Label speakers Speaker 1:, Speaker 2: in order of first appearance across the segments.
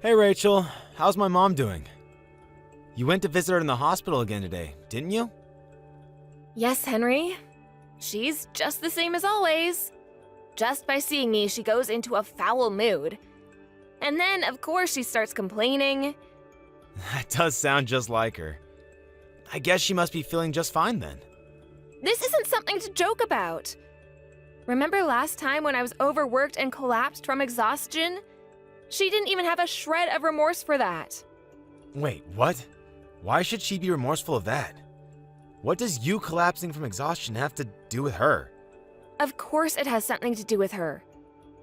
Speaker 1: Hey Rachel, how's my mom doing? You went to visit her in the hospital again today, didn't you?
Speaker 2: Yes, Henry. She's just the same as always. Just by seeing me, she goes into a foul mood. And then, of course, she starts complaining.
Speaker 1: That does sound just like her. I guess she must be feeling just fine then.
Speaker 2: This isn't something to joke about. Remember last time when I was overworked and collapsed from exhaustion? She didn't even have a shred of remorse for that.
Speaker 1: Wait, what? Why should she be remorseful of that? What does you collapsing from exhaustion have to do with her?
Speaker 2: Of course it has something to do with her.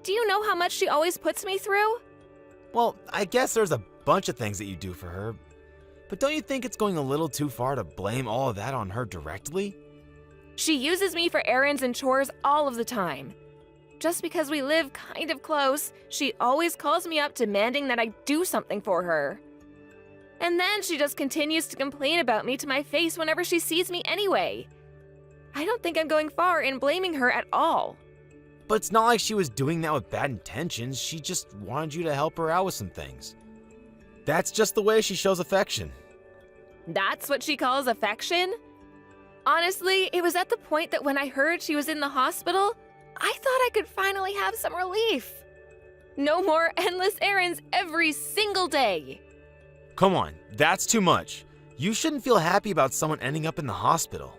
Speaker 2: Do you know how much she always puts me through?
Speaker 1: Well, I guess there's a bunch of things that you do for her, but don't you think it's going a little too far to blame all of that on her directly?
Speaker 2: She uses me for errands and chores all of the time. Just because we live kind of close, she always calls me up demanding that I do something for her. And then she just continues to complain about me to my face whenever she sees me anyway. I don't think I'm going far in blaming her at all.
Speaker 1: But it's not like she was doing that with bad intentions. She just wanted you to help her out with some things. That's just the way she shows affection.
Speaker 2: That's what she calls affection? Honestly, it was at the point that when I heard she was in the hospital, I thought I could finally have some relief. No more endless errands every single day.
Speaker 1: Come on, that's too much. You shouldn't feel happy about someone ending up in the hospital.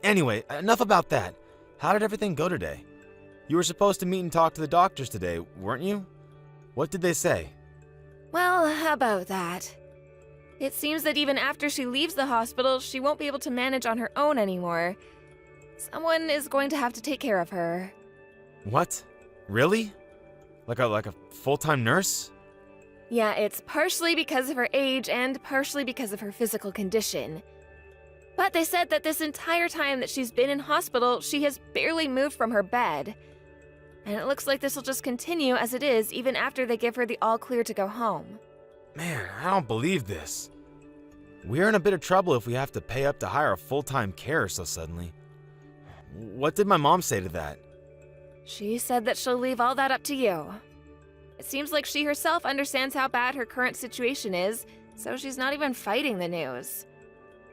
Speaker 1: Anyway, enough about that. How did everything go today? You were supposed to meet and talk to the doctors today, weren't you? What did they say?
Speaker 2: Well, how about that? It seems that even after she leaves the hospital, she won't be able to manage on her own anymore. Someone is going to have to take care of her.
Speaker 1: What? Really? Like a full-time nurse?
Speaker 2: Yeah, it's partially because of her age and partially because of her physical condition. But they said that this entire time that she's been in hospital, she has barely moved from her bed. And it looks like this will just continue as it is even after they give her the all clear to go home.
Speaker 1: Man, I don't believe this. We're in a bit of trouble if we have to pay up to hire a full-time carer so suddenly. What did my mom say to that?
Speaker 2: She said that she'll leave all that up to you. It seems like she herself understands how bad her current situation is, so she's not even fighting the news.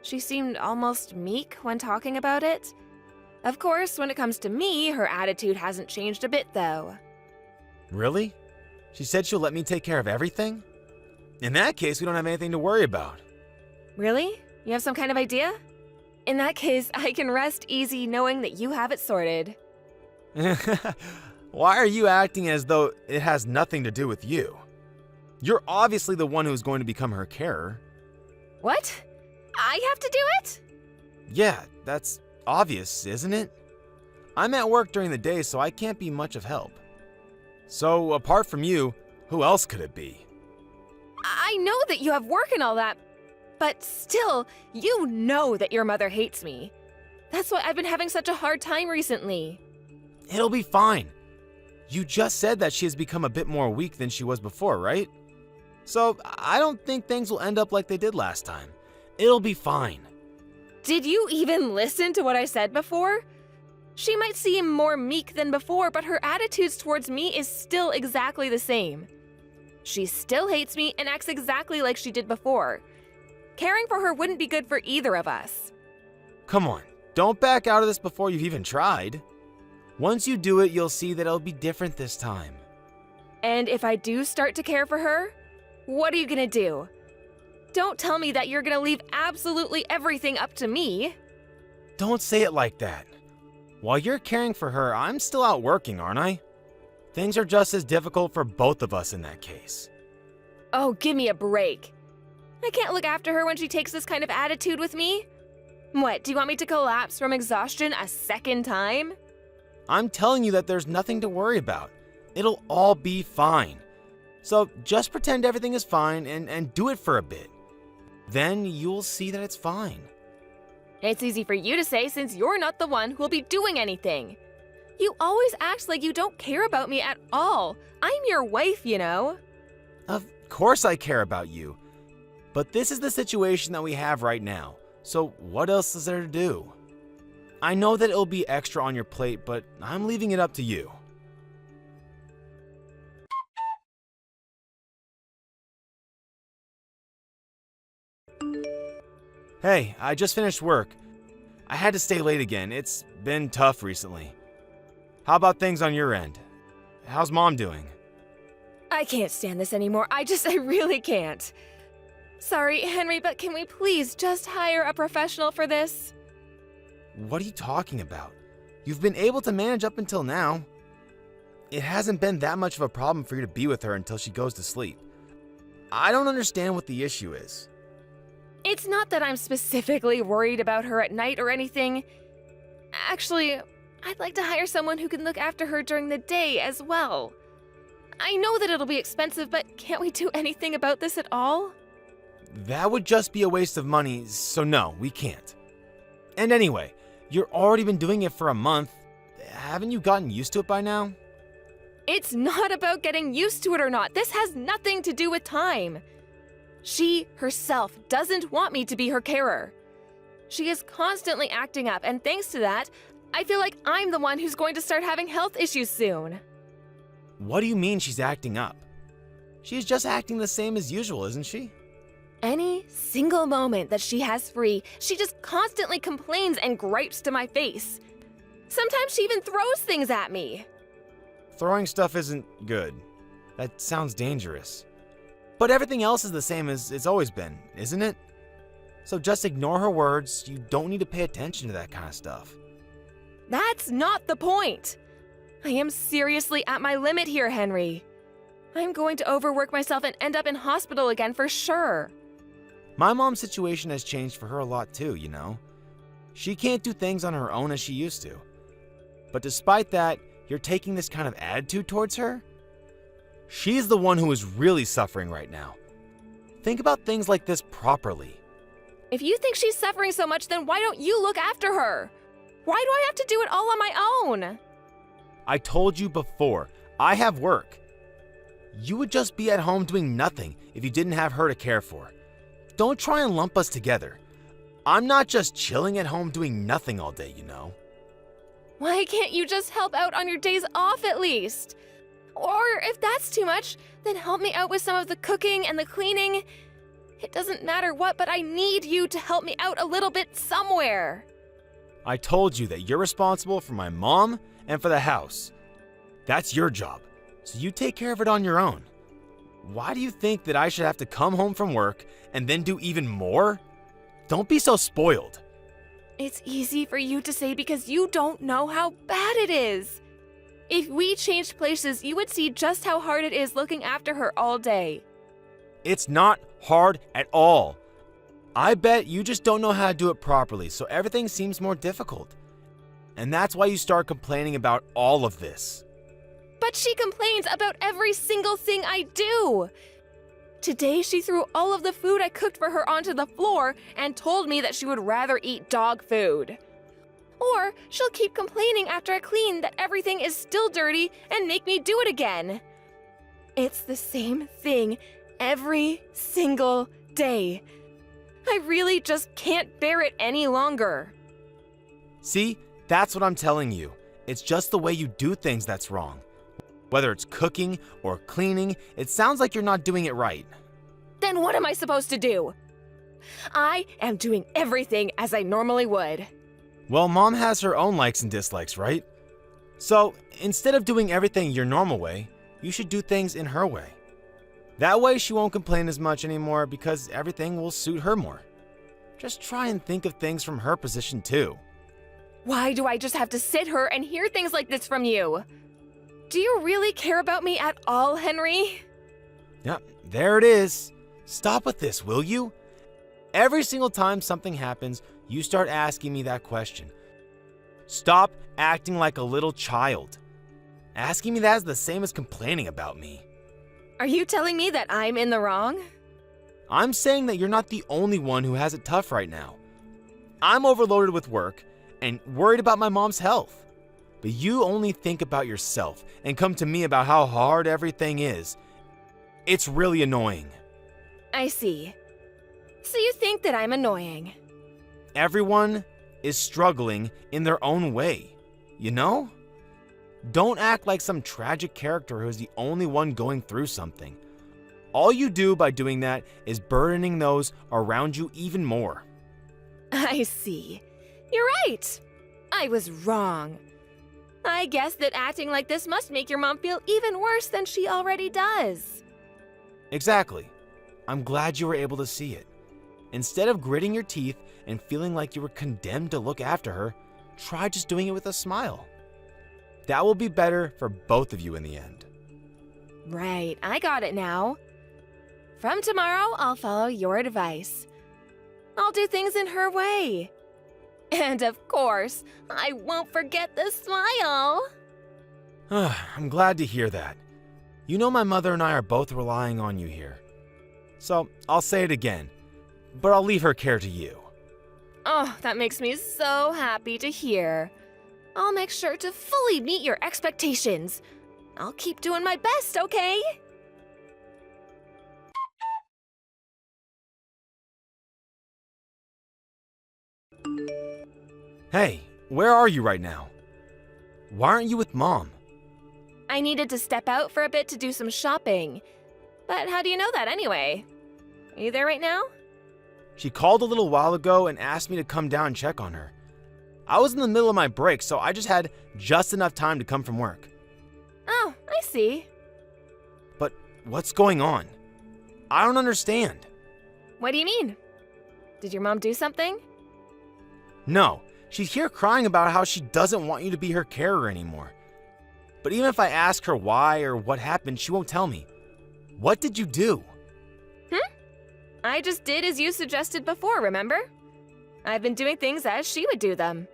Speaker 2: She seemed almost meek when talking about it. Of course, when it comes to me, her attitude hasn't changed a bit, though.
Speaker 1: Really? She said she'll let me take care of everything? In that case, we don't have anything to worry about.
Speaker 2: Really? You have some kind of idea? In that case, I can rest easy knowing that you have it sorted.
Speaker 1: Why are you acting as though it has nothing to do with you? You're obviously the one who's going to become her carer.
Speaker 2: What? I have to do it?
Speaker 1: Yeah, that's obvious, isn't it? I'm at work during the day, so I can't be much of help. So, apart from you, who else could it be?
Speaker 2: I know that you have work and all that, but still, you know that your mother hates me. That's why I've been having such a hard time recently.
Speaker 1: It'll be fine. You just said that she has become a bit more weak than she was before, right? So, I don't think things will end up like they did last time. It'll be fine.
Speaker 2: Did you even listen to what I said before? She might seem more meek than before, but her attitudes towards me is still exactly the same. She still hates me and acts exactly like she did before. Caring for her wouldn't be good for either of us.
Speaker 1: Come on, don't back out of this before you've even tried. Once you do it, you'll see that it'll be different this time.
Speaker 2: And if I do start to care for her, what are you gonna do? Don't tell me that you're gonna leave absolutely everything up to me.
Speaker 1: Don't say it like that. While you're caring for her, I'm still out working, aren't I? Things are just as difficult for both of us in that case.
Speaker 2: Oh, give me a break. I can't look after her when she takes this kind of attitude with me. What, do you want me to collapse from exhaustion a second time?
Speaker 1: I'm telling you that there's nothing to worry about. It'll all be fine. So just pretend everything is fine and do it for a bit. Then you'll see that it's fine.
Speaker 2: It's easy for you to say since you're not the one who'll be doing anything. You always act like you don't care about me at all. I'm your wife, you know.
Speaker 1: Of course I care about you. But this is the situation that we have right now. So what else is there to do? I know that it'll be extra on your plate, but I'm leaving it up to you. Hey, I just finished work. I had to stay late again. It's been tough recently. How about things on your end? How's Mom doing?
Speaker 2: I can't stand this anymore. I really can't. Sorry, Henry, but can we please just hire a professional for this?
Speaker 1: What are you talking about? You've been able to manage up until now. It hasn't been that much of a problem for you to be with her until she goes to sleep. I don't understand what the issue is.
Speaker 2: It's not that I'm specifically worried about her at night or anything. Actually, I'd like to hire someone who can look after her during the day as well. I know that it'll be expensive, but can't we do anything about this at all?
Speaker 1: That would just be a waste of money, so no, we can't. And anyway, you've already been doing it for a month. Haven't you gotten used to it by now?
Speaker 2: It's not about getting used to it or not. This has nothing to do with time. She herself doesn't want me to be her carer. She is constantly acting up, and thanks to that, I feel like I'm the one who's going to start having health issues soon.
Speaker 1: What do you mean she's acting up? She's just acting the same as usual, isn't she?
Speaker 2: Any single moment that she has free, she just constantly complains and gripes to my face. Sometimes she even throws things at me.
Speaker 1: Throwing stuff isn't good. That sounds dangerous. But everything else is the same as it's always been, isn't it? So just ignore her words. You don't need to pay attention to that kind of stuff.
Speaker 2: That's not the point. I am seriously at my limit here, Henry. I'm going to overwork myself and end up in hospital again for sure.
Speaker 1: My mom's situation has changed for her a lot too, you know. She can't do things on her own as she used to. But despite that, you're taking this kind of attitude towards her? She's the one who is really suffering right now. Think about things like this properly.
Speaker 2: If you think she's suffering so much, then why don't you look after her? Why do I have to do it all on my own?
Speaker 1: I told you before, I have work. You would just be at home doing nothing if you didn't have her to care for. Don't try and lump us together. I'm not just chilling at home doing nothing all day, you know.
Speaker 2: Why can't you just help out on your days off at least? Or if that's too much, then help me out with some of the cooking and the cleaning. It doesn't matter what, but I need you to help me out a little bit somewhere.
Speaker 1: I told you that you're responsible for my mom and for the house. That's your job, so you take care of it on your own. Why do you think that I should have to come home from work and then do even more? Don't be so spoiled.
Speaker 2: It's easy for you to say because you don't know how bad it is. If we changed places, you would see just how hard it is looking after her all day.
Speaker 1: It's not hard at all. I bet you just don't know how to do it properly, so everything seems more difficult. And that's why you start complaining about all of this.
Speaker 2: But she complains about every single thing I do. Today, she threw all of the food I cooked for her onto the floor and told me that she would rather eat dog food. Or she'll keep complaining after I clean that everything is still dirty and make me do it again. It's the same thing every single day. I really just can't bear it any longer.
Speaker 1: See, that's what I'm telling you. It's just the way you do things that's wrong. Whether it's cooking or cleaning, it sounds like you're not doing it right.
Speaker 2: Then what am I supposed to do? I am doing everything as I normally would.
Speaker 1: Well, Mom has her own likes and dislikes, right? So, instead of doing everything your normal way, you should do things in her way. That way she won't complain as much anymore because everything will suit her more. Just try and think of things from her position too.
Speaker 2: Why do I just have to sit here and hear things like this from you? Do you really care about me at all, Henry?
Speaker 1: Yep, there it is. Stop with this, will you? Every single time something happens, you start asking me that question. Stop acting like a little child. Asking me that is the same as complaining about me.
Speaker 2: Are you telling me that I'm in the wrong?
Speaker 1: I'm saying that you're not the only one who has it tough right now. I'm overloaded with work and worried about my mom's health. But you only think about yourself and come to me about how hard everything is. It's really annoying.
Speaker 2: I see. So you think that I'm annoying?
Speaker 1: Everyone is struggling in their own way, you know? Don't act like some tragic character who is the only one going through something. All you do by doing that is burdening those around you even more.
Speaker 2: I see. You're right. I was wrong. I guess that acting like this must make your mom feel even worse than she already does.
Speaker 1: Exactly. I'm glad you were able to see it. Instead of gritting your teeth and feeling like you were condemned to look after her, try just doing it with a smile. That will be better for both of you in the end.
Speaker 2: Right, I got it now. From tomorrow, I'll follow your advice. I'll do things in her way. And of course, I won't forget the smile.
Speaker 1: I'm glad to hear that. You know my mother and I are both relying on you here. So I'll say it again, but I'll leave her care to you.
Speaker 2: Oh, that makes me so happy to hear. I'll make sure to fully meet your expectations. I'll keep doing my best, okay?
Speaker 1: Hey, where are you right now? Why aren't you with Mom?
Speaker 2: I needed to step out for a bit to do some shopping. But how do you know that anyway? Are you there right now?
Speaker 1: She called a little while ago and asked me to come down and check on her. I was in the middle of my break, so I just had just enough time to come from work.
Speaker 2: Oh, I see.
Speaker 1: But what's going on? I don't understand.
Speaker 2: What do you mean? Did your mom do something?
Speaker 1: No, she's here crying about how she doesn't want you to be her carer anymore. But even if I ask her why or what happened, she won't tell me. What did you do?
Speaker 2: I just did as you suggested before, remember? I've been doing things as she would do them.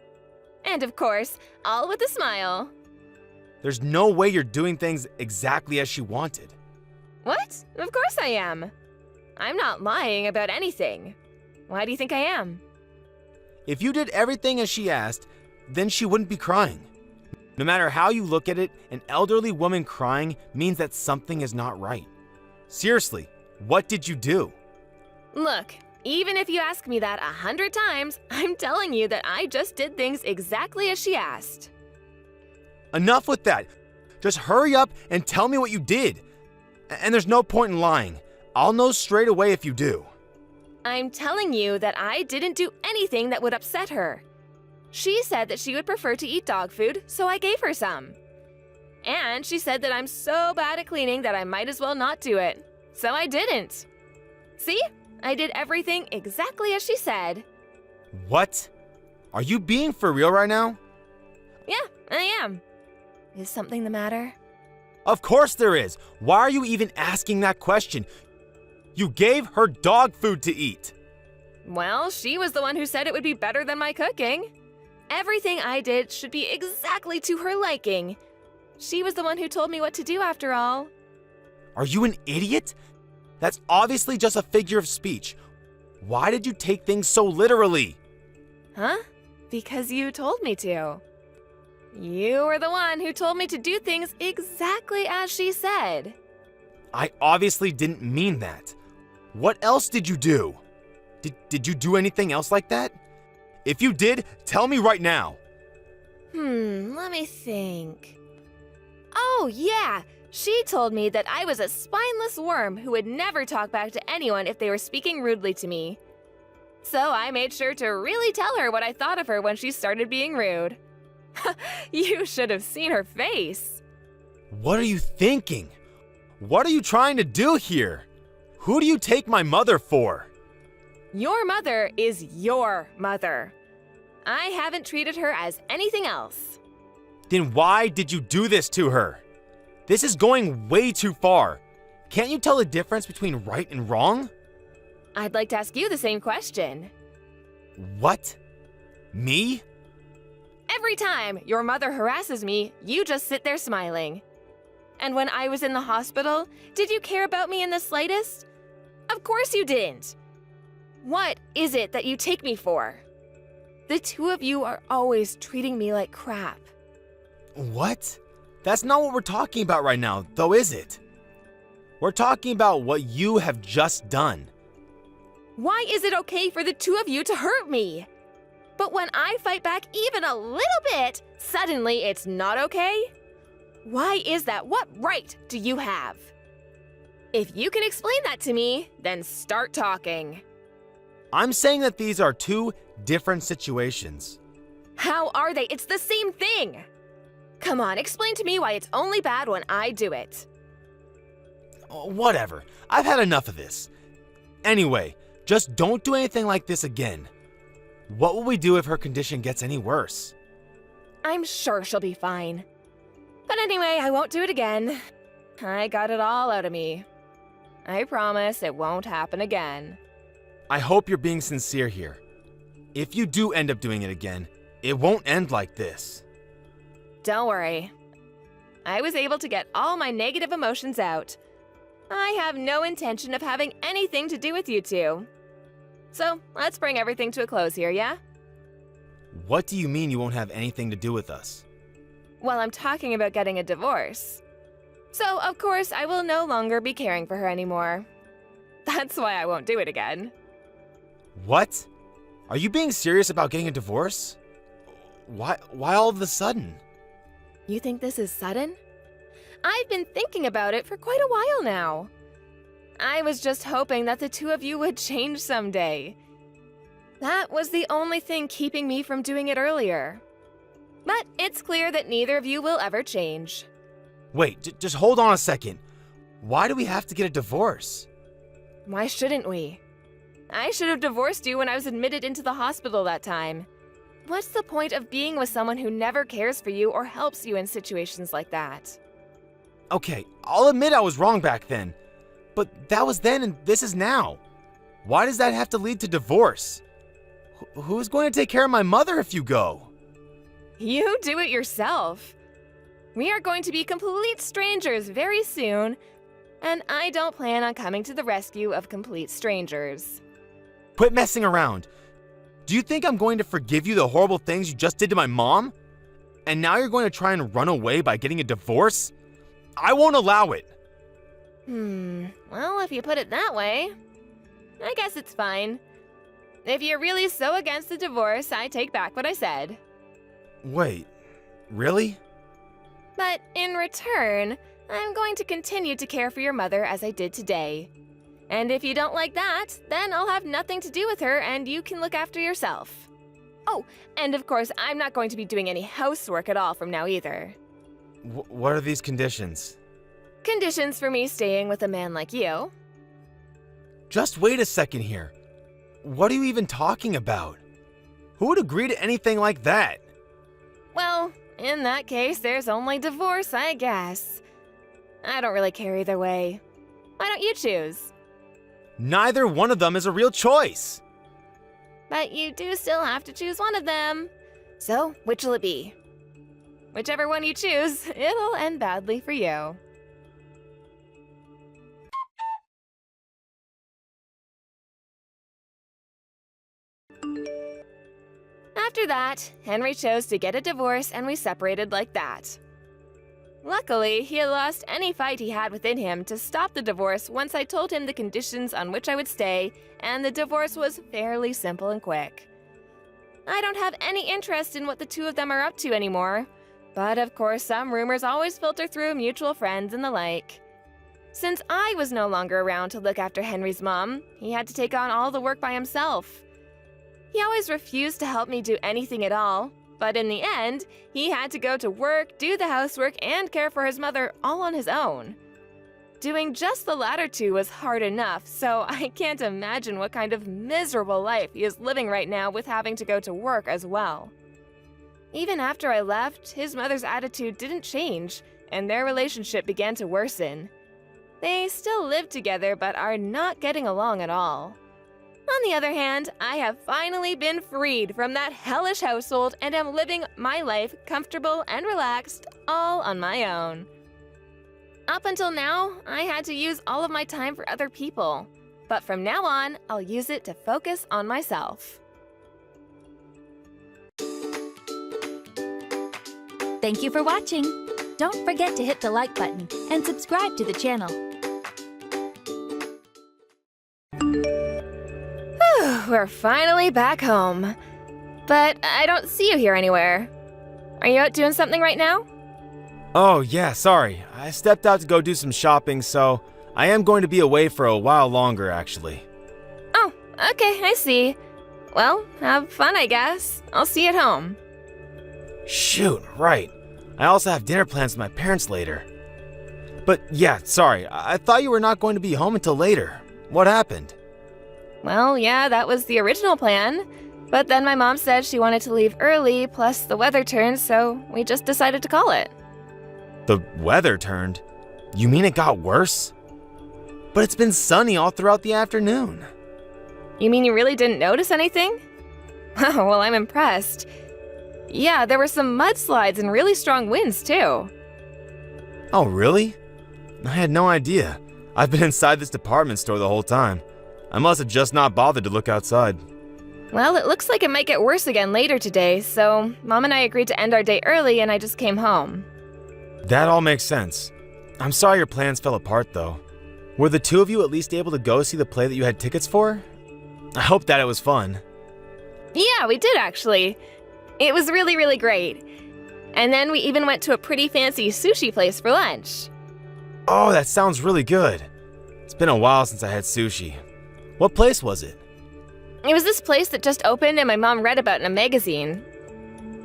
Speaker 2: And of course, all with a smile.
Speaker 1: There's no way you're doing things exactly as she wanted.
Speaker 2: What? Of course I am. I'm not lying about anything. Why do you think I am?
Speaker 1: If you did everything as she asked, then she wouldn't be crying. No matter how you look at it, an elderly woman crying means that something is not right. Seriously, what did you do?
Speaker 2: Look, even if you ask me that 100 times, I'm telling you that I just did things exactly as she asked.
Speaker 1: Enough with that. Just hurry up and tell me what you did. And there's no point in lying. I'll know straight away if you do.
Speaker 2: I'm telling you that I didn't do anything that would upset her. She said that she would prefer to eat dog food, so I gave her some. And she said that I'm so bad at cleaning that I might as well not do it. So I didn't. See? I did everything exactly as she said.
Speaker 1: What? Are you being for real right now?
Speaker 2: Yeah, I am. Is something the matter?
Speaker 1: Of course there is. Why are you even asking that question? You gave her dog food to eat.
Speaker 2: Well, she was the one who said it would be better than my cooking. Everything I did should be exactly to her liking. She was the one who told me what to do after all.
Speaker 1: Are you an idiot? That's obviously just a figure of speech. Why did you take things so literally?
Speaker 2: Huh? Because you told me to. You were the one who told me to do things exactly as she said.
Speaker 1: I obviously didn't mean that. What else did you do? Did you do anything else like that? If you did, tell me right now.
Speaker 2: Let me think. Oh, yeah. She told me that I was a spineless worm who would never talk back to anyone if they were speaking rudely to me. So I made sure to really tell her what I thought of her when she started being rude. You should have seen her face.
Speaker 1: What are you thinking? What are you trying to do here? Who do you take my mother for?
Speaker 2: Your mother is your mother. I haven't treated her as anything else.
Speaker 1: Then why did you do this to her? This is going way too far. Can't you tell the difference between right and wrong?
Speaker 2: I'd like to ask you the same question.
Speaker 1: What? Me?
Speaker 2: Every time your mother harasses me, you just sit there smiling. And when I was in the hospital, did you care about me in the slightest? Of course you didn't. What is it that you take me for? The two of you are always treating me like crap.
Speaker 1: What? That's not what we're talking about right now, though, is it? We're talking about what you have just done.
Speaker 2: Why is it okay for the two of you to hurt me? But when I fight back even a little bit, suddenly it's not okay? Why is that? What right do you have? If you can explain that to me, then start talking.
Speaker 1: I'm saying that these are two different situations.
Speaker 2: How are they? It's the same thing! Come on, explain to me why it's only bad when I do it.
Speaker 1: Whatever. I've had enough of this. Anyway, just don't do anything like this again. What will we do if her condition gets any worse?
Speaker 2: I'm sure she'll be fine. But anyway, I won't do it again. I got it all out of me. I promise it won't happen again.
Speaker 1: I hope you're being sincere here. If you do end up doing it again, it won't end like this.
Speaker 2: Don't worry. I was able to get all my negative emotions out. I have no intention of having anything to do with you two. So, let's bring everything to a close here, yeah?
Speaker 1: What do you mean you won't have anything to do with us?
Speaker 2: Well, I'm talking about getting a divorce. So, of course, I will no longer be caring for her anymore. That's why I won't do it again.
Speaker 1: What? Are you being serious about getting a divorce? Why all of a sudden?
Speaker 2: You think this is sudden? I've been thinking about it for quite a while now. I was just hoping that the two of you would change someday. That was the only thing keeping me from doing it earlier. But it's clear that neither of you will ever change.
Speaker 1: Wait, just hold on a second. Why do we have to get a divorce?
Speaker 2: Why shouldn't we? I should have divorced you when I was admitted into the hospital that time. What's the point of being with someone who never cares for you or helps you in situations like that?
Speaker 1: Okay, I'll admit I was wrong back then. But that was then and this is now. Why does that have to lead to divorce? Who's going to take care of my mother if you go?
Speaker 2: You do it yourself. We are going to be complete strangers very soon, and I don't plan on coming to the rescue of complete strangers.
Speaker 1: Quit messing around. Do you think I'm going to forgive you the horrible things you just did to my mom? And now you're going to try and run away by getting a divorce? I won't allow it.
Speaker 2: Well, if you put it that way, I guess it's fine. If you're really so against the divorce, I take back what I said.
Speaker 1: Wait, really?
Speaker 2: But in return, I'm going to continue to care for your mother as I did today. And if you don't like that, then I'll have nothing to do with her and you can look after yourself. Oh, and of course, I'm not going to be doing any housework at all from now either.
Speaker 1: What are these conditions?
Speaker 2: Conditions for me staying with a man like you.
Speaker 1: Just wait a second here. What are you even talking about? Who would agree to anything like that?
Speaker 2: Well, in that case, there's only divorce, I guess. I don't really care either way. Why don't you choose?
Speaker 1: Neither one of them is a real choice.
Speaker 2: But you do still have to choose one of them. So, which will it be? Whichever one you choose, it'll end badly for you. After that, Henry chose to get a divorce and we separated like that. Luckily, he had lost any fight he had within him to stop the divorce once I told him the conditions on which I would stay, and the divorce was fairly simple and quick. I don't have any interest in what the two of them are up to anymore, but of course some rumors always filter through mutual friends and the like. Since I was no longer around to look after Henry's mom, he had to take on all the work by himself. He always refused to help me do anything at all, but in the end, he had to go to work, do the housework, and care for his mother all on his own. Doing just the latter two was hard enough, so I can't imagine what kind of miserable life he is living right now with having to go to work as well. Even after I left, his mother's attitude didn't change, and their relationship began to worsen. They still live together but are not getting along at all. On the other hand, I have finally been freed from that hellish household and am living my life comfortable and relaxed, all on my own. Up until now, I had to use all of my time for other people, but from now on, I'll use it to focus on myself.
Speaker 3: Thank you for watching. Don't forget to hit the like button and subscribe to the channel.
Speaker 2: We're finally back home. But I don't see you here anywhere. Are you out doing something right now?
Speaker 1: Oh yeah, sorry. I stepped out to go do some shopping, so I am going to be away for a while longer actually.
Speaker 2: Oh, Okay, I see. Well, have fun, I guess. I'll see you at home.
Speaker 1: Shoot, right. I also have dinner plans with my parents later. But yeah, sorry, I thought you were not going to be home until later. What happened?
Speaker 2: Well, yeah, that was the original plan. But then my mom said she wanted to leave early, plus the weather turned, so we just decided to call it.
Speaker 1: The weather turned? You mean it got worse? But it's been sunny all throughout the afternoon.
Speaker 2: You mean you really didn't notice anything? Oh, well, I'm impressed. Yeah, there were some mudslides and really strong winds, too.
Speaker 1: Oh, really? I had no idea. I've been inside this department store the whole time. I must have just not bothered to look outside.
Speaker 2: Well, it looks like it might get worse again later today, so Mom and I agreed to end our day early and I just came home.
Speaker 1: That all makes sense. I'm sorry your plans fell apart, though. Were the two of you at least able to go see the play that you had tickets for? I hope that it was fun.
Speaker 2: Yeah, we did actually. It was really, really great. And then we even went to a pretty fancy sushi place for lunch.
Speaker 1: Oh, that sounds really good. It's been a while since I had sushi. What place was it?
Speaker 2: It was this place that just opened and my mom read about in a magazine.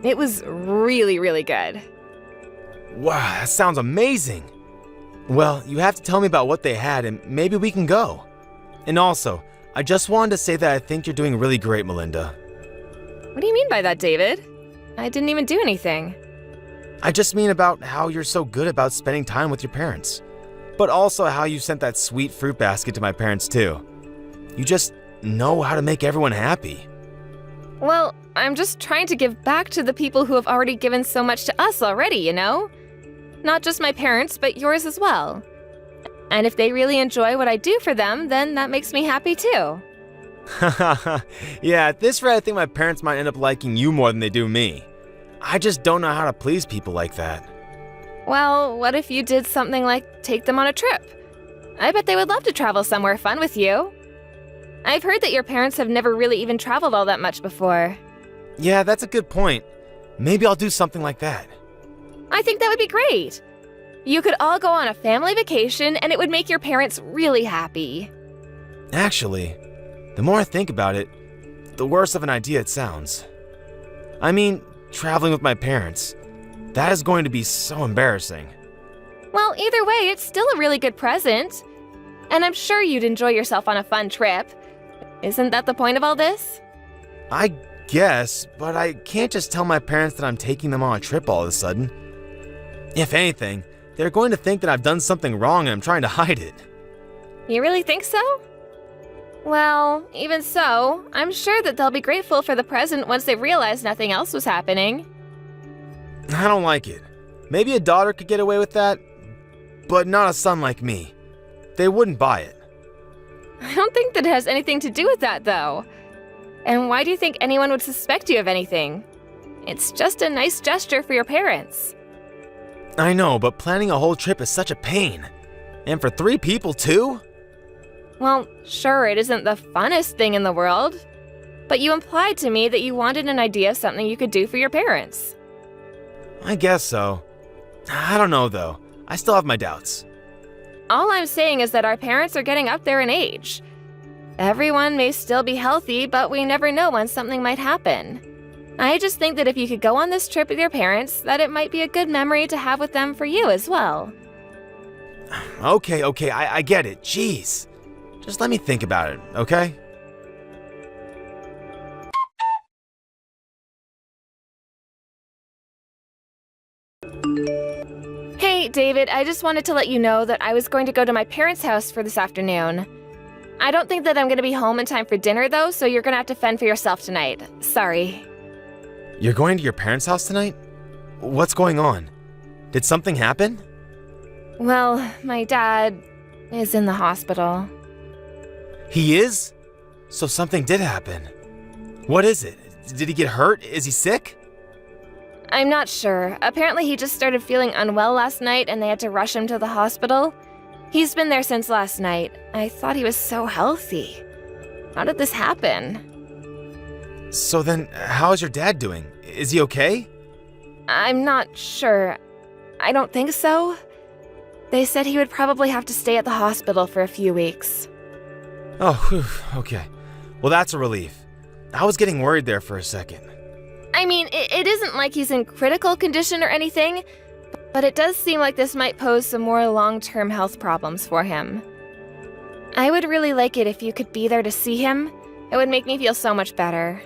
Speaker 2: It was really, really good.
Speaker 1: Wow, that sounds amazing. Well, you have to tell me about what they had and maybe we can go. And also, I just wanted to say that I think you're doing really great, Melinda.
Speaker 2: What do you mean by that, David? I didn't even do anything.
Speaker 1: I just mean about how you're so good about spending time with your parents. But also how you sent that sweet fruit basket to my parents too. You just know how to make everyone happy.
Speaker 2: Well, I'm just trying to give back to the people who have already given so much to us already, you know? Not just my parents, but yours as well. And if they really enjoy what I do for them, then that makes me happy too.
Speaker 1: Yeah, at this rate I think my parents might end up liking you more than they do me. I just don't know how to please people like that.
Speaker 2: Well, what if you did something like take them on a trip? I bet they would love to travel somewhere fun with you. I've heard that your parents have never really even traveled all that much before.
Speaker 1: Yeah, that's a good point. Maybe I'll do something like that.
Speaker 2: I think that would be great. You could all go on a family vacation and it would make your parents really happy.
Speaker 1: Actually, the more I think about it, the worse of an idea it sounds. I mean, traveling with my parents. That is going to be so embarrassing.
Speaker 2: Well, either way, it's still a really good present. And I'm sure you'd enjoy yourself on a fun trip. Isn't that the point of all this?
Speaker 1: I guess, but I can't just tell my parents that I'm taking them on a trip all of a sudden. If anything, they're going to think that I've done something wrong and I'm trying to hide it.
Speaker 2: You really think so? Well, even so, I'm sure that they'll be grateful for the present once they realize nothing else was happening.
Speaker 1: I don't like it. Maybe a daughter could get away with that, but not a son like me. They wouldn't buy it.
Speaker 2: I don't think that it has anything to do with that, though. And why do you think anyone would suspect you of anything? It's just a nice gesture for your parents.
Speaker 1: I know, but planning a whole trip is such a pain. And for 3 people, too?
Speaker 2: Well, sure, it isn't the funnest thing in the world. But you implied to me that you wanted an idea of something you could do for your parents.
Speaker 1: I guess so. I don't know, though. I still have my doubts.
Speaker 2: All I'm saying is that our parents are getting up there in age. Everyone may still be healthy, but we never know when something might happen. I just think that if you could go on this trip with your parents, that it might be a good memory to have with them for you as well.
Speaker 1: Okay, I get it. Jeez. Just let me think about it, okay?
Speaker 2: Hey, David, I just wanted to let you know that I was going to go to my parents' house for this afternoon. I don't think that I'm going to be home in time for dinner, though, so you're going to have to fend for yourself tonight. Sorry.
Speaker 1: You're going to your parents' house tonight? What's going on? Did something happen?
Speaker 2: Well, my dad is in the hospital.
Speaker 1: He is? So something did happen. What is it? Did he get hurt? Is he sick?
Speaker 2: I'm not sure. Apparently he just started feeling unwell last night and they had to rush him to the hospital. He's been there since last night. I thought he was so healthy. How did this happen?
Speaker 1: So then, how's your dad doing? Is he okay?
Speaker 2: I'm not sure. I don't think so. They said he would probably have to stay at the hospital for a few weeks.
Speaker 1: Oh, whew, okay. Well, that's a relief. I was getting worried there for a second.
Speaker 2: I mean, it isn't like he's in critical condition or anything, but it does seem like this might pose some more long-term health problems for him. I would really like it if you could be there to see him. It would make me feel so much better.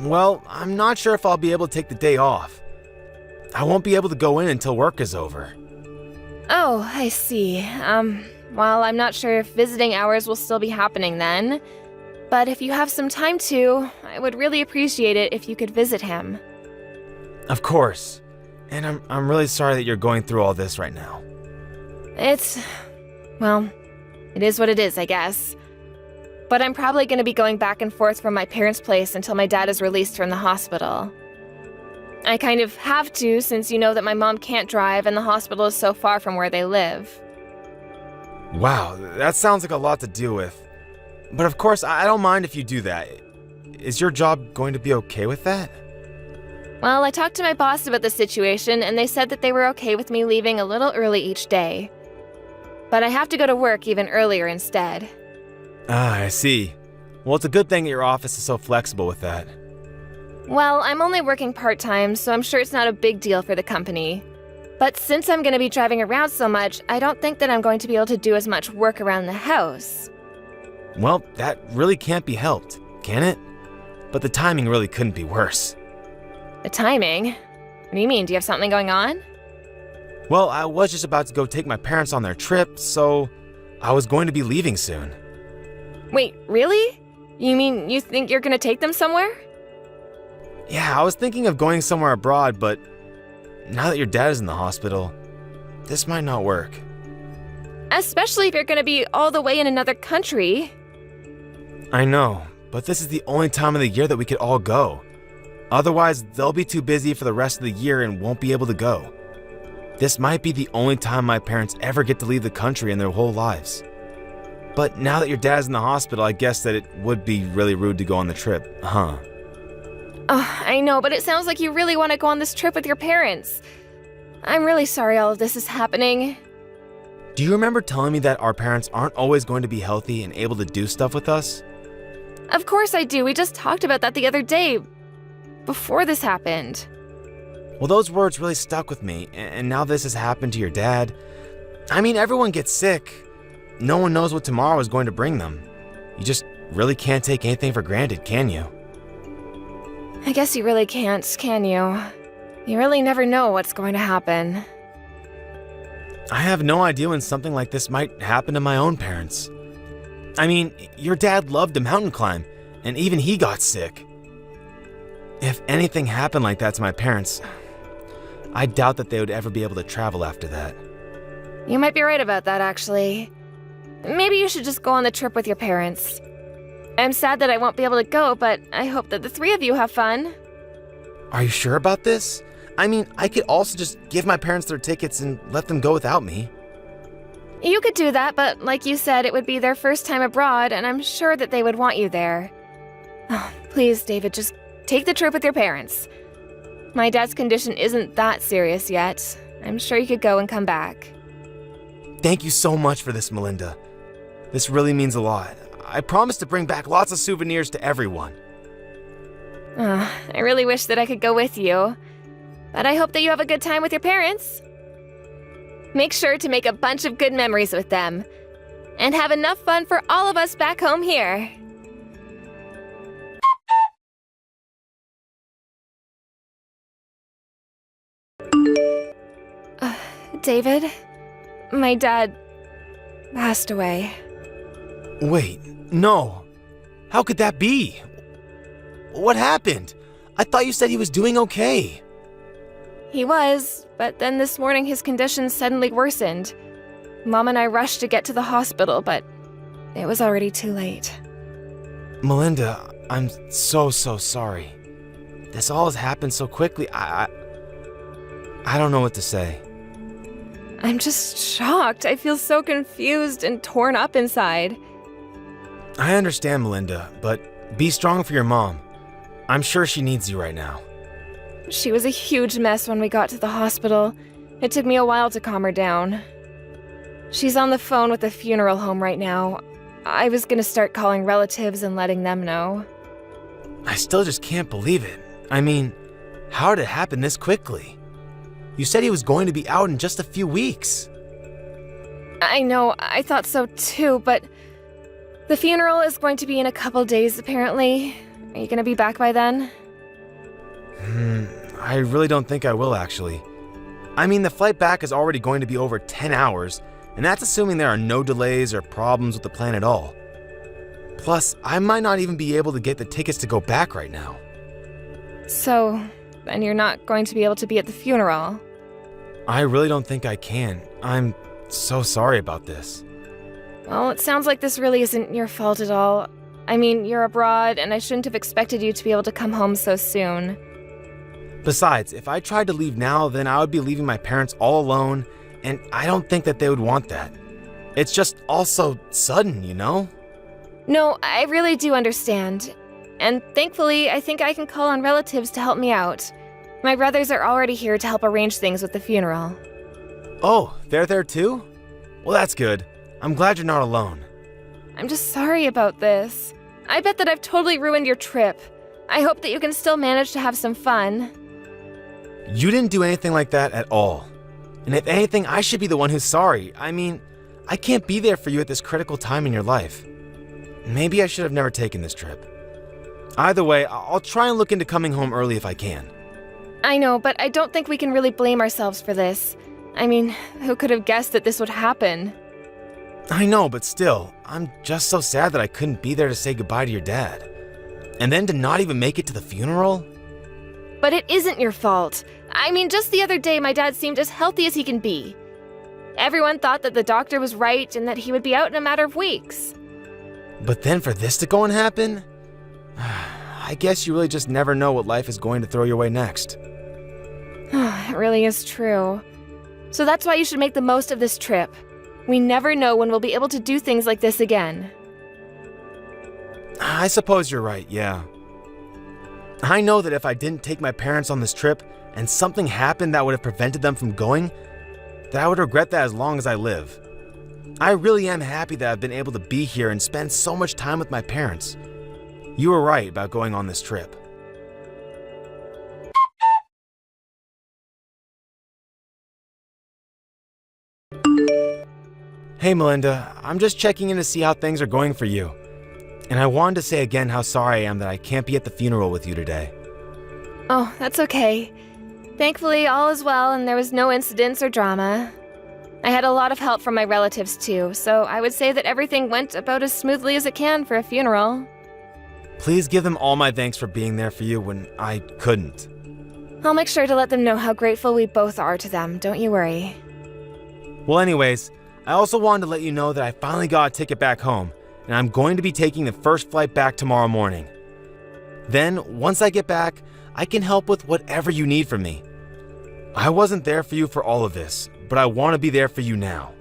Speaker 1: Well, I'm not sure if I'll be able to take the day off. I won't be able to go in until work is over.
Speaker 2: Oh, I see. Well, I'm not sure if visiting hours will still be happening then. But if you have some time to, I would really appreciate it if you could visit him.
Speaker 1: Of course. And I'm really sorry that you're going through all this right now.
Speaker 2: Well, it is what it is, I guess. But I'm probably going to be going back and forth from my parents' place until my dad is released from the hospital. I kind of have to, since you know that my mom can't drive and the hospital is so far from where they live.
Speaker 1: Wow, that sounds like a lot to deal with. But of course, I don't mind if you do that. Is your job going to be okay with that?
Speaker 2: Well, I talked to my boss about the situation, and they said that they were okay with me leaving a little early each day. But I have to go to work even earlier instead.
Speaker 1: Ah, I see. Well, it's a good thing that your office is so flexible with that.
Speaker 2: Well, I'm only working part-time, so I'm sure it's not a big deal for the company. But since I'm going to be driving around so much, I don't think that I'm going to be able to do as much work around the house.
Speaker 1: Well, that really can't be helped, can it? But the timing really couldn't be worse.
Speaker 2: The timing? What do you mean? Do you have something going on?
Speaker 1: Well, I was just about to go take my parents on their trip, so I was going to be leaving soon.
Speaker 2: Wait, really? You mean you think you're going to take them somewhere?
Speaker 1: Yeah, I was thinking of going somewhere abroad, but now that your dad is in the hospital, this might not work.
Speaker 2: Especially if you're going to be all the way in another country.
Speaker 1: I know, but this is the only time of the year that we could all go. Otherwise, they'll be too busy for the rest of the year and won't be able to go. This might be the only time my parents ever get to leave the country in their whole lives. But now that your dad's in the hospital, I guess that it would be really rude to go on the trip, huh?
Speaker 2: Oh, I know, but it sounds like you really want to go on this trip with your parents. I'm really sorry all of this is happening.
Speaker 1: Do you remember telling me that our parents aren't always going to be healthy and able to do stuff with us?
Speaker 2: Of course I do. We just talked about that the other day, before this happened.
Speaker 1: Well, those words really stuck with me, and now this has happened to your dad. I mean, everyone gets sick. No one knows what tomorrow is going to bring them. You just really can't take anything for granted, can you?
Speaker 2: I guess you really can't, can you? You really never know what's going to happen.
Speaker 1: I have no idea when something like this might happen to my own parents. I mean, your dad loved to mountain climb, and even he got sick. If anything happened like that to my parents, I doubt that they would ever be able to travel after that.
Speaker 2: You might be right about that, actually. Maybe you should just go on the trip with your parents. I'm sad that I won't be able to go, but I hope that the three of you have fun.
Speaker 1: Are you sure about this? I mean, I could also just give my parents their tickets and let them go without me.
Speaker 2: You could do that, but like you said, it would be their first time abroad, and I'm sure that they would want you there. Oh, please, David, just take the trip with your parents. My dad's condition isn't that serious yet. I'm sure you could go and come back.
Speaker 1: Thank you so much for this, Melinda. This really means a lot. I promise to bring back lots of souvenirs to everyone.
Speaker 2: I really wish that I could go with you. But I hope that you have a good time with your parents. Make sure to make a bunch of good memories with them. And have enough fun for all of us back home here. David, my dad passed away.
Speaker 1: Wait, no. How could that be? What happened? I thought you said he was doing okay.
Speaker 2: He was, but then this morning his condition suddenly worsened. Mom and I rushed to get to the hospital, but it was already too late.
Speaker 1: Melinda, I'm so sorry. This all has happened so quickly. I don't know what to say.
Speaker 2: I'm just shocked. I feel so confused and torn up inside.
Speaker 1: I understand, Melinda, but be strong for your mom. I'm sure she needs you right now.
Speaker 2: She was a huge mess when we got to the hospital. It took me a while to calm her down. She's on the phone with the funeral home right now. I was gonna start calling relatives and letting them know.
Speaker 1: I still just can't believe it. I mean, how did it happen this quickly? You said he was going to be out in just a few weeks.
Speaker 2: I know, I thought so too, but the funeral is going to be in a couple days, apparently. Are you gonna be back by then?
Speaker 1: I really don't think I will, actually. I mean, the flight back is already going to be over 10 hours, and that's assuming there are no delays or problems with the plan at all. Plus, I might not even be able to get the tickets to go back right now.
Speaker 2: So, then you're not going to be able to be at the funeral?
Speaker 1: I really don't think I can. I'm so sorry about this.
Speaker 2: Well, it sounds like this really isn't your fault at all. I mean, you're abroad, and I shouldn't have expected you to be able to come home so soon.
Speaker 1: Besides, if I tried to leave now, then I would be leaving my parents all alone, and I don't think that they would want that. It's just all so sudden, you know?
Speaker 2: No, I really do understand. And thankfully, I think I can call on relatives to help me out. My brothers are already here to help arrange things with the funeral.
Speaker 1: Oh, they're there too? Well, that's good. I'm glad you're not alone.
Speaker 2: I'm just sorry about this. I bet that I've totally ruined your trip. I hope that you can still manage to have some fun.
Speaker 1: You didn't do anything like that at all. And if anything, I should be the one who's sorry. I mean, I can't be there for you at this critical time in your life. Maybe I should have never taken this trip. Either way, I'll try and look into coming home early if I can.
Speaker 2: I know, but I don't think we can really blame ourselves for this. I mean, who could have guessed that this would happen?
Speaker 1: I know, but still, I'm just so sad that I couldn't be there to say goodbye to your dad. And then to not even make it to the funeral?
Speaker 2: But it isn't your fault. I mean, just the other day, my dad seemed as healthy as he can be. Everyone thought that the doctor was right and that he would be out in a matter of weeks.
Speaker 1: But then for this to go and happen? I guess you really just never know what life is going to throw your way next.
Speaker 2: It really is true. So that's why you should make the most of this trip. We never know when we'll be able to do things like this again.
Speaker 1: I suppose you're right, yeah. I know that if I didn't take my parents on this trip and something happened that would have prevented them from going, that I would regret that as long as I live. I really am happy that I've been able to be here and spend so much time with my parents. You were right about going on this trip. Hey Melinda, I'm just checking in to see how things are going for you. And I wanted to say again how sorry I am that I can't be at the funeral with you today.
Speaker 2: Oh, that's okay. Thankfully, all is well and there was no incidents or drama. I had a lot of help from my relatives too, so I would say that everything went about as smoothly as it can for a funeral.
Speaker 1: Please give them all my thanks for being there for you when I couldn't.
Speaker 2: I'll make sure to let them know how grateful we both are to them, don't you worry.
Speaker 1: Well anyways, I also wanted to let you know that I finally got a ticket back home, and I'm going to be taking the first flight back tomorrow morning. Then, once I get back, I can help with whatever you need from me. I wasn't there for you for all of this, but I want to be there for you now.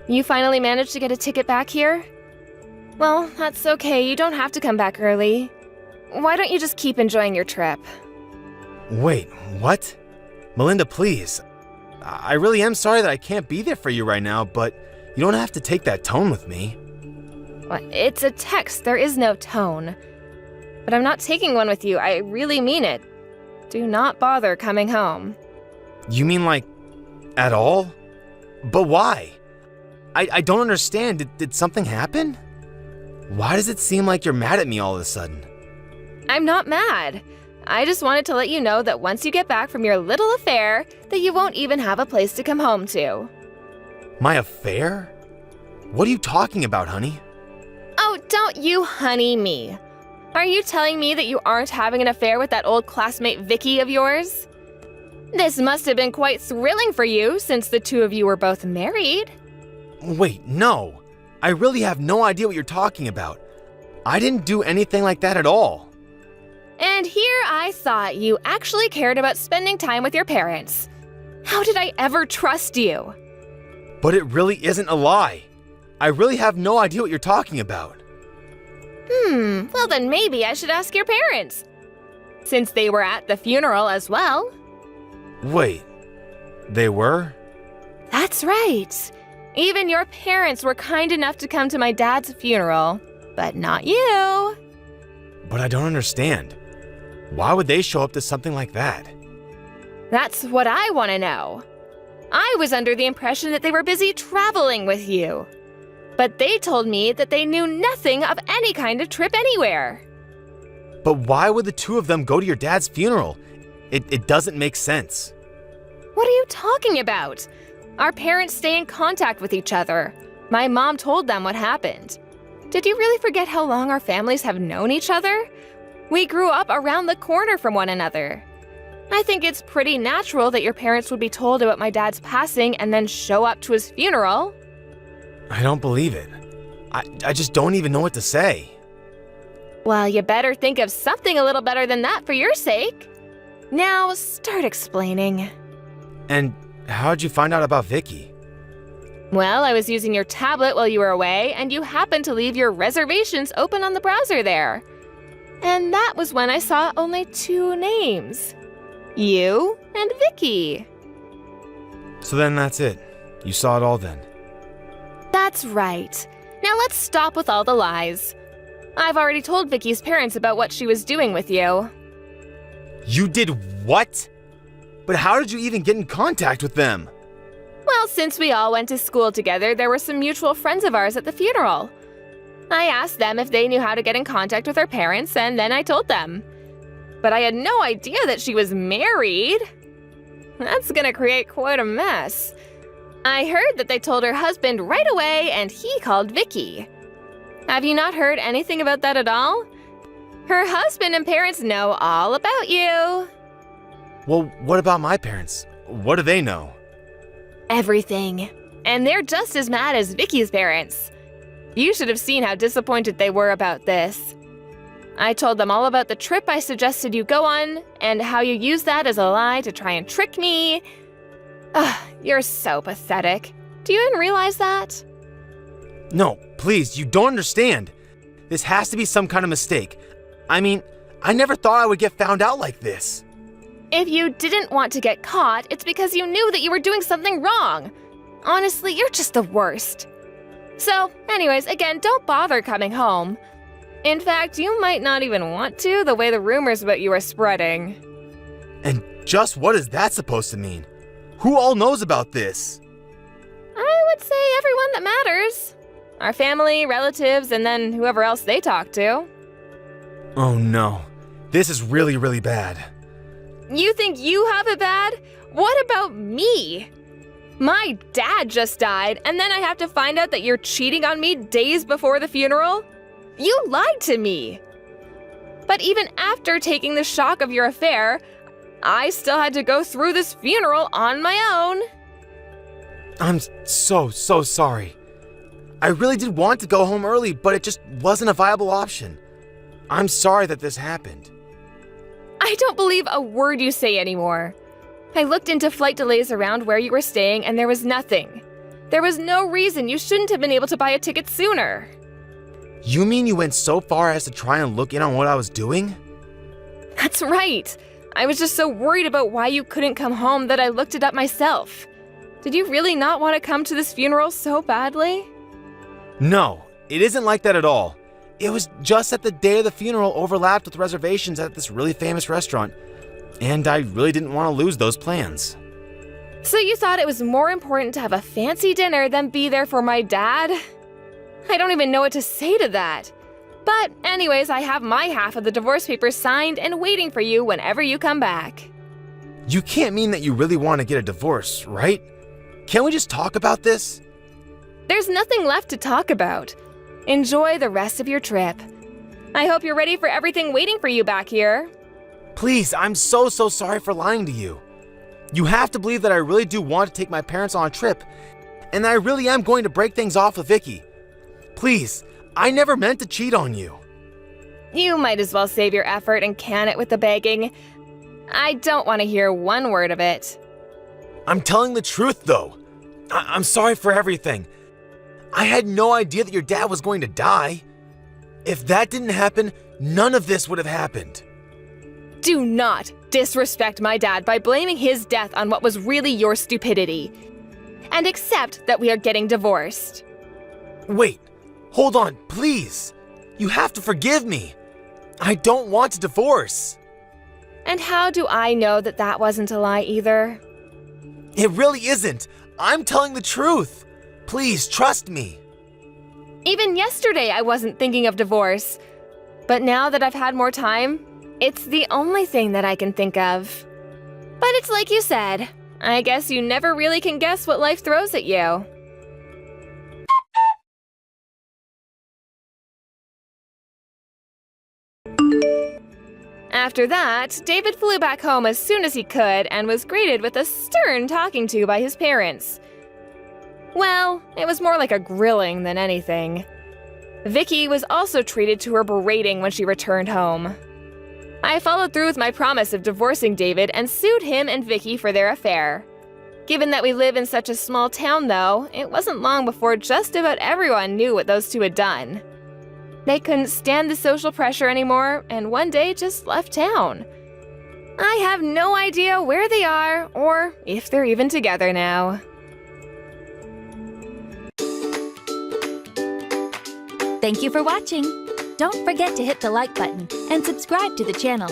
Speaker 2: You finally managed to get a ticket back here? Well, that's okay, you don't have to come back early. Why don't you just keep enjoying your trip?
Speaker 1: Wait, what? Melinda, please. I really am sorry that I can't be there for you right now, but you don't have to take that tone with me.
Speaker 2: What? It's a text, there is no tone. But I'm not taking one with you, I really mean it. Do not bother coming home.
Speaker 1: You mean like, at all? But why? I don't understand. Did something happen? Why does it seem like you're mad at me all of a sudden?
Speaker 2: I'm not mad. I just wanted to let you know that once you get back from your little affair, that you won't even have a place to come home to.
Speaker 1: My affair? What are you talking about, honey?
Speaker 2: Oh, don't you honey me. Are you telling me that you aren't having an affair with that old classmate Vicky of yours? This must have been quite thrilling for you since the two of you were both married.
Speaker 1: Wait, no. I really have no idea what you're talking about. I didn't do anything like that at all.
Speaker 2: And here I thought you actually cared about spending time with your parents. How did I ever trust you?
Speaker 1: But it really isn't a lie. I really have no idea what you're talking about.
Speaker 2: Well then maybe I should ask your parents. Since they were at the funeral as well.
Speaker 1: Wait, they were?
Speaker 2: That's right. Even your parents were kind enough to come to my dad's funeral, but not you.
Speaker 1: But I don't understand. Why would they show up to something like that?
Speaker 2: That's what I want to know. I was under the impression that they were busy traveling with you. But they told me that they knew nothing of any kind of trip anywhere.
Speaker 1: But why would the two of them go to your dad's funeral? It doesn't make sense.
Speaker 2: What are you talking about? Our parents stay in contact with each other. My mom told them what happened. Did you really forget how long our families have known each other? We grew up around the corner from one another. I think it's pretty natural that your parents would be told about my dad's passing and then show up to his funeral.
Speaker 1: I don't believe it. I just don't even know what to say.
Speaker 2: Well, you better think of something a little better than that for your sake. Now, start explaining.
Speaker 1: And how'd you find out about Vicky?
Speaker 2: Well, I was using your tablet while you were away, and you happened to leave your reservations open on the browser there. And that was when I saw only 2 names. You and Vicky.
Speaker 1: So then that's it. You saw it all then.
Speaker 2: That's right. Now let's stop with all the lies. I've already told Vicky's parents about what she was doing with you.
Speaker 1: You did what? But how did you even get in contact with them?
Speaker 2: Well, since we all went to school together, there were some mutual friends of ours at the funeral. I asked them if they knew how to get in contact with her parents, and then I told them. But I had no idea that she was married. That's gonna create quite a mess. I heard that they told her husband right away, and he called Vicky. Have you not heard anything about that at all? Her husband and parents know all about you.
Speaker 1: Well, what about my parents? What do they know?
Speaker 2: Everything. And they're just as mad as Vicky's parents. You should have seen how disappointed they were about this. I told them all about the trip I suggested you go on, and how you used that as a lie to try and trick me. Ugh, you're so pathetic. Do you even realize that?
Speaker 1: No, please, you don't understand. This has to be some kind of mistake. I mean, I never thought I would get found out like this.
Speaker 2: If you didn't want to get caught, it's because you knew that you were doing something wrong. Honestly, you're just the worst. So, anyways, again, don't bother coming home. In fact, you might not even want to, the way the rumors about you are spreading.
Speaker 1: And just what is that supposed to mean? Who all knows about this?
Speaker 2: I would say everyone that matters. Our family, relatives, and then whoever else they talk to.
Speaker 1: Oh no, this is really, really bad.
Speaker 2: You think you have it bad? What about me? My dad just died, and then I have to find out that you're cheating on me days before the funeral? You lied to me. But even after taking the shock of your affair, I still had to go through this funeral on my own.
Speaker 1: I'm so sorry. I really did want to go home early, but it just wasn't a viable option. I'm sorry that this happened.
Speaker 2: I don't believe a word you say anymore. I looked into flight delays around where you were staying, and there was nothing. There was no reason you shouldn't have been able to buy a ticket sooner.
Speaker 1: You mean you went so far as to try and look in on what I was doing?
Speaker 2: That's right. I was just so worried about why you couldn't come home that I looked it up myself. Did you really not want to come to this funeral so badly?
Speaker 1: No, it isn't like that at all. It was just that the day of the funeral overlapped with reservations at this really famous restaurant, and I really didn't want to lose those plans.
Speaker 2: So you thought it was more important to have a fancy dinner than be there for my dad? I don't even know what to say to that. But anyways, I have my half of the divorce papers signed and waiting for you whenever you come back.
Speaker 1: You can't mean that you really want to get a divorce, right? Can't we just talk about this?
Speaker 2: There's nothing left to talk about. Enjoy the rest of your trip. I hope you're ready for everything waiting for you back here.
Speaker 1: Please, I'm so sorry for lying to you. You have to believe that I really do want to take my parents on a trip, and that I really am going to break things off with Vicky. Please, I never meant to cheat on you.
Speaker 2: You might as well save your effort and can it with the begging. I don't want to hear one word of it.
Speaker 1: I'm telling the truth, though. I'm sorry for everything. I had no idea that your dad was going to die. If that didn't happen, none of this would have happened.
Speaker 2: Do not disrespect my dad by blaming his death on what was really your stupidity. and accept that we are getting divorced.
Speaker 1: Wait, hold on, please. You have to forgive me. I don't want a divorce.
Speaker 2: And how do I know that that wasn't a lie either?
Speaker 1: It really isn't. I'm telling the truth. Please trust me.
Speaker 2: Even yesterday I wasn't thinking of divorce. But now that I've had more time, it's the only thing that I can think of. But it's like you said, I guess you never really can guess what life throws at you. After that, David flew back home as soon as he could and was greeted with a stern talking to by his parents. Well, it was more like a grilling than anything. Vicky was also treated to her berating when she returned home. I followed through with my promise of divorcing David and sued him and Vicky for their affair. Given that we live in such a small town, though, it wasn't long before just about everyone knew what those two had done. They couldn't stand the social pressure anymore and one day just left town. I have no idea where they are or if they're even together now.
Speaker 3: Thank you for watching. Don't forget to hit the like button and subscribe to the channel.